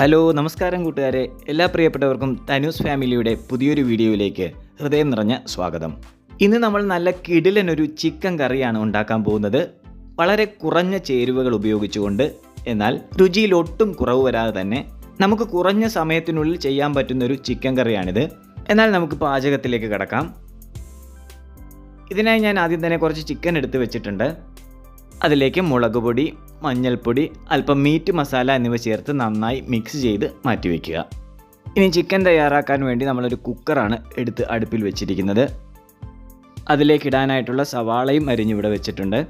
Hello നമസ്കാരം കൂട്ടുകാരെ, എല്ലാ പ്രിയപ്പെട്ടവർക്കും തനൂസ് ഫാമിലിയുടെ പുതിയൊരു വീഡിയോയിലേക്ക് ഹൃദയം നിറഞ്ഞ സ്വാഗതം. ഇന്ന് നമ്മൾ നല്ല കിടിലനൊരു ചിക്കൻ കറിയാണ് ഉണ്ടാക്കാൻ പോകുന്നത്. വളരെ കുറഞ്ഞ ചേരുവകൾ ഉപയോഗിച്ചുകൊണ്ട്, എന്നാൽ രുചിയിൽ ഒട്ടും കുറവ് വരാതെ തന്നെ നമുക്ക് കുറഞ്ഞ സമയത്തിനുള്ളിൽ ചെയ്യാൻ പറ്റുന്നൊരു ചിക്കൻ കറിയാണിത്. എന്നാൽ നമുക്ക് പാചകത്തിലേക്ക് കടക്കാം. ഇതിനായി ഞാൻ ആദ്യം തന്നെ കുറച്ച് ചിക്കൻ എടുത്ത് വെച്ചിട്ടുണ്ട്. അതിലേക്ക് മുളക് പൊടി, മഞ്ഞൾപ്പൊടി, അല്പം മീറ്റ് മസാല എന്നിവ ചേർത്ത് നന്നായി മിക്സ് ചെയ്ത് മാറ്റിവെക്കുക. ഇനി ചിക്കൻ തയ്യാറാക്കാൻ വേണ്ടി നമ്മളൊരു കുക്കറാണ് എടുത്ത് അടുപ്പിൽ വെച്ചിരിക്കുന്നത്. അതിലേക്ക് ഇടാനായിട്ടുള്ള സവാളയും അരിഞ്ഞിവിടെ വെച്ചിട്ടുണ്ട്.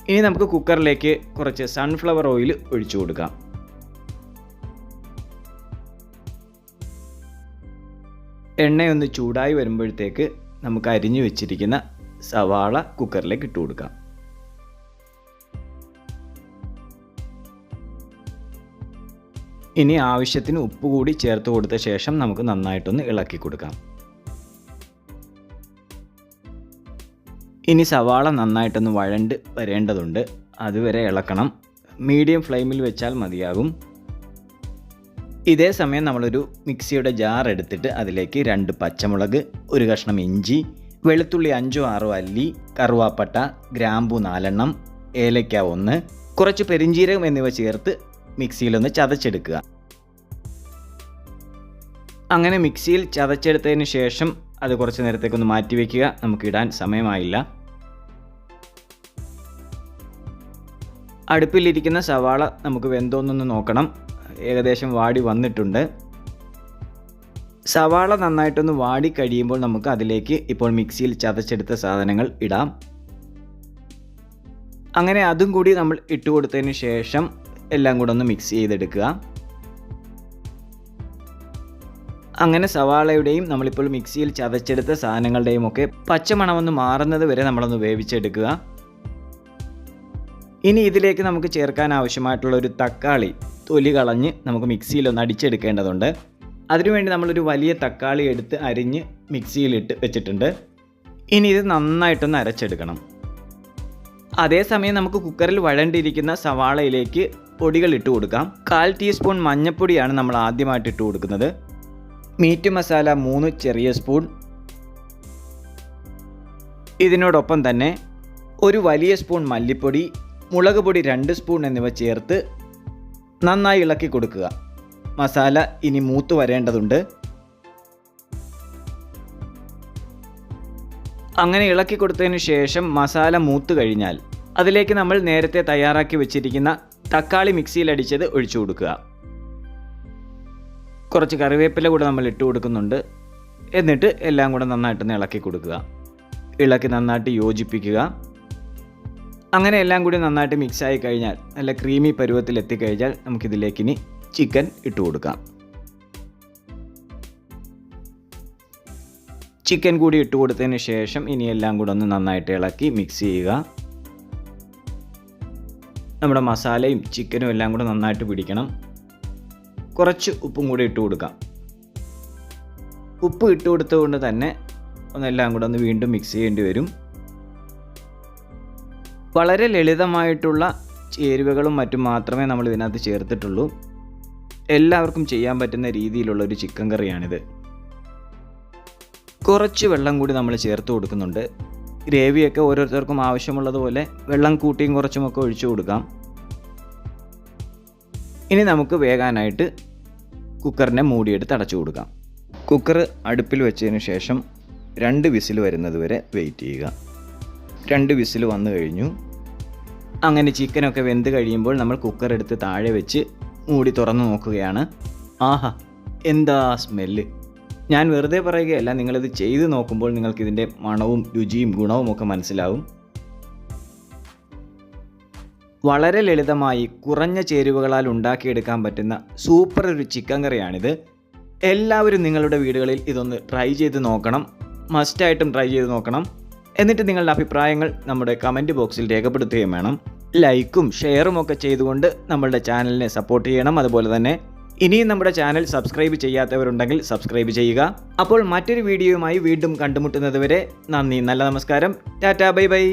ഇനി നമുക്ക് കുക്കറിലേക്ക് കുറച്ച് സൺഫ്ലവർ ഓയിൽ ഒഴിച്ചു കൊടുക്കാം. എണ്ണയൊന്ന് ചൂടായി വരുമ്പോഴത്തേക്ക് നമുക്ക് അരിഞ്ഞു വെച്ചിരിക്കുന്ന സവാള കുക്കറിലേക്ക് ഇട്ട് കൊടുക്കാം. ഇനി ആവശ്യത്തിന് ഉപ്പ് കൂടി ചേർത്ത് കൊടുത്ത ശേഷം നമുക്ക് നന്നായിട്ടൊന്ന് ഇളക്കി കൊടുക്കാം. ഇനി സവാള നന്നായിട്ടൊന്ന് വഴണ്ട് വരേണ്ടതുണ്ട്. അതുവരെ ഇളക്കണം. മീഡിയം ഫ്ലെയിമിൽ വെച്ചാൽ മതിയാകും. ഇതേ സമയം നമ്മളൊരു മിക്സിയുടെ ജാർ എടുത്തിട്ട് അതിലേക്ക് 2 പച്ചമുളക്, ഒരു കഷ്ണം ഇഞ്ചി, വെളുത്തുള്ളി 5-6 അല്ലി, കറുവാപ്പട്ട, ഗ്രാമ്പൂ 4 ഏലയ്ക്ക 1, കുറച്ച് പെരിഞ്ജീരകം എന്നിവ ചേർത്ത് മിക്സിയിലൊന്ന് ചതച്ചെടുക്കുക. അങ്ങനെ മിക്സിയിൽ ചതച്ചെടുത്തതിന് ശേഷം അത് കുറച്ച് നേരത്തേക്കൊന്ന് മാറ്റി വയ്ക്കുക. നമുക്ക് ഇടാൻ സമയമായില്ല. അടുപ്പിലിരിക്കുന്ന സവാള നമുക്ക് വെന്തോന്നൊന്ന് നോക്കണം. ഏകദേശം വാടി വന്നിട്ടുണ്ട്. സവാള നന്നായിട്ടൊന്ന് വാടി കഴിയുമ്പോൾ നമുക്ക് അതിലേക്ക് ഇപ്പോൾ മിക്സിയിൽ ചതച്ചെടുത്ത സാധനങ്ങൾ ഇടാം. അങ്ങനെ അതും കൂടി നമ്മൾ ഇട്ട് കൊടുത്തതിന് ശേഷം എല്ലാം കൂടെ ഒന്ന് മിക്സ് ചെയ്തെടുക്കുക. അങ്ങനെ സവാളയുടെയും നമ്മളിപ്പോൾ മിക്സിയിൽ ചതച്ചെടുത്ത സാധനങ്ങളുടെയും ഒക്കെ പച്ചമണമൊന്ന് മാറുന്നത് വരെ നമ്മളൊന്ന് വേവിച്ചെടുക്കുക. ഇനി ഇതിലേക്ക് നമുക്ക് ചേർക്കാൻ ആവശ്യമായിട്ടുള്ള ഒരു തക്കാളി തൊലി കളഞ്ഞ് നമുക്ക് മിക്സിയിലൊന്ന് അടിച്ചെടുക്കേണ്ടതുണ്ട്. അതിനുവേണ്ടി നമ്മളൊരു വലിയ തക്കാളി എടുത്ത് അരിഞ്ഞ് മിക്സിയിലിട്ട് വെച്ചിട്ടുണ്ട്. ഇനി ഇത് നന്നായിട്ടൊന്ന് അരച്ചെടുക്കണം. അതേസമയം നമുക്ക് കുക്കറിൽ വഴണ്ടിരിക്കുന്ന സവാളയിലേക്ക് പൊടികൾ ഇട്ട് കൊടുക്കാം. 1/4 ടീസ്പൂൺ മഞ്ഞൾപ്പൊടിയാണ് നമ്മൾ ആദ്യമായിട്ട് ഇട്ട് കൊടുക്കുന്നത്. മീറ്റ് മസാല 3 ചെറിയ സ്പൂൺ. ഇതിനോടൊപ്പം തന്നെ ഒരു വലിയ സ്പൂൺ മല്ലിപ്പൊടി, മുളക് പൊടി 2 സ്പൂൺ എന്നിവ ചേർത്ത് നന്നായി ഇളക്കി കൊടുക്കുക. മസാല ഇനി മൂത്ത് വരേണ്ടതുണ്ട്. അങ്ങനെ ഇളക്കി കൊടുത്തതിന് ശേഷം മസാല മൂത്ത് കഴിഞ്ഞാൽ അതിലേക്ക് നമ്മൾ നേരത്തെ തയ്യാറാക്കി വെച്ചിരിക്കുന്ന തക്കാളി മിക്സിയിൽ അടിച്ചത് ഒഴിച്ചു കൊടുക്കുക. കുറച്ച് കറിവേപ്പില കൂടെ നമ്മൾ ഇട്ട് കൊടുക്കുന്നുണ്ട്. എന്നിട്ട് എല്ലാം കൂടെ നന്നായിട്ടൊന്ന് ഇളക്കി കൊടുക്കുക. ഇളക്കി നന്നായിട്ട് യോജിപ്പിക്കുക. അങ്ങനെ എല്ലാം കൂടി നന്നായിട്ട് മിക്സായി കഴിഞ്ഞാൽ, നല്ല ക്രീമി പരുവത്തിൽ എത്തിക്കഴിഞ്ഞാൽ നമുക്കിതിലേക്കിനി ചിക്കൻ ഇട്ട് കൊടുക്കാം. ചിക്കൻ കൂടി ഇട്ട് കൊടുത്തതിന് ശേഷം ഇനി എല്ലാം കൂടെ ഒന്ന് നന്നായിട്ട് ഇളക്കി മിക്സ് ചെയ്യുക. നമ്മുടെ മസാലയും ചിക്കനും എല്ലാം കൂടെ നന്നായിട്ട് പിടിക്കണം. കുറച്ച് ഉപ്പും കൂടി ഇട്ട് കൊടുക്കാം. ഉപ്പ് ഇട്ട് കൊടുത്തുകൊണ്ട് തന്നെ ഒന്നെല്ലാം കൂടെ ഒന്ന് വീണ്ടും മിക്സ് ചെയ്യേണ്ടി വരും. വളരെ ലളിതമായിട്ടുള്ള ചേരുവകളും മറ്റും മാത്രമേ നമ്മൾ ഇതിനകത്ത് ചേർത്തിട്ടുള്ളൂ. എല്ലാവർക്കും ചെയ്യാൻ പറ്റുന്ന രീതിയിലുള്ളൊരു ചിക്കൻ കറിയാണിത്. കുറച്ച് വെള്ളം കൂടി നമ്മൾ ചേർത്ത് കൊടുക്കുന്നുണ്ട്. ഗ്രേവിയൊക്കെ ഓരോരുത്തർക്കും ആവശ്യമുള്ളതുപോലെ വെള്ളം കൂട്ടിയും കുറച്ചുമൊക്കെ ഒഴിച്ചു കൊടുക്കാം. ഇനി നമുക്ക് വേകാനായിട്ട് കുക്കറിനെ മൂടിയെടുത്ത് അടച്ചു കൊടുക്കാം. കുക്കർ അടുപ്പിൽ വെച്ചതിന് ശേഷം 2 വിസിൽ വരുന്നത് വരെ വെയിറ്റ് ചെയ്യുക. 2 വിസിൽ വന്നു കഴിഞ്ഞു. അങ്ങനെ ചിക്കനൊക്കെ വെന്ത് കഴിയുമ്പോൾ നമ്മൾ കുക്കർ എടുത്ത് താഴെ വെച്ച് മൂടി തുറന്ന് നോക്കുകയാണ്. ആഹാ, എന്താ സ്മെല്ല്! ഞാൻ വെറുതെ പറയുകയല്ല, നിങ്ങളിത് ചെയ്ത് നോക്കുമ്പോൾ നിങ്ങൾക്കിതിൻ്റെ മണവും രുചിയും ഗുണവും ഒക്കെ മനസ്സിലാവും. വളരെ ലളിതമായി കുറഞ്ഞ ചേരുവകളാൽ ഉണ്ടാക്കിയെടുക്കാൻ പറ്റുന്ന സൂപ്പർ ഒരു ചിക്കൻ കറിയാണിത്. എല്ലാവരും നിങ്ങളുടെ വീടുകളിൽ ഇതൊന്ന് ട്രൈ ചെയ്ത് നോക്കണം. മസ്റ്റായിട്ടും ട്രൈ ചെയ്ത് നോക്കണം. എന്നിട്ട് നിങ്ങളുടെ അഭിപ്രായങ്ങൾ നമ്മുടെ കമൻറ്റ് ബോക്സിൽ രേഖപ്പെടുത്തുകയും വേണം. ലൈക്കും ഷെയറും ഒക്കെ ചെയ്തുകൊണ്ട് നമ്മളുടെ ചാനലിനെ സപ്പോർട്ട് ചെയ്യണം. അതുപോലെ തന്നെ ഇനിയും നമ്മുടെ ചാനൽ സബ്സ്ക്രൈബ് ചെയ്യാത്തവരുണ്ടെങ്കിൽ സബ്സ്ക്രൈബ് ചെയ്യുക. അപ്പോൾ മറ്റൊരു വീഡിയോയുമായി വീണ്ടും കണ്ടുമുട്ടുന്നത് വരെ നന്ദി, നല്ല നമസ്കാരം, ടാറ്റാ, ബൈ ബൈ.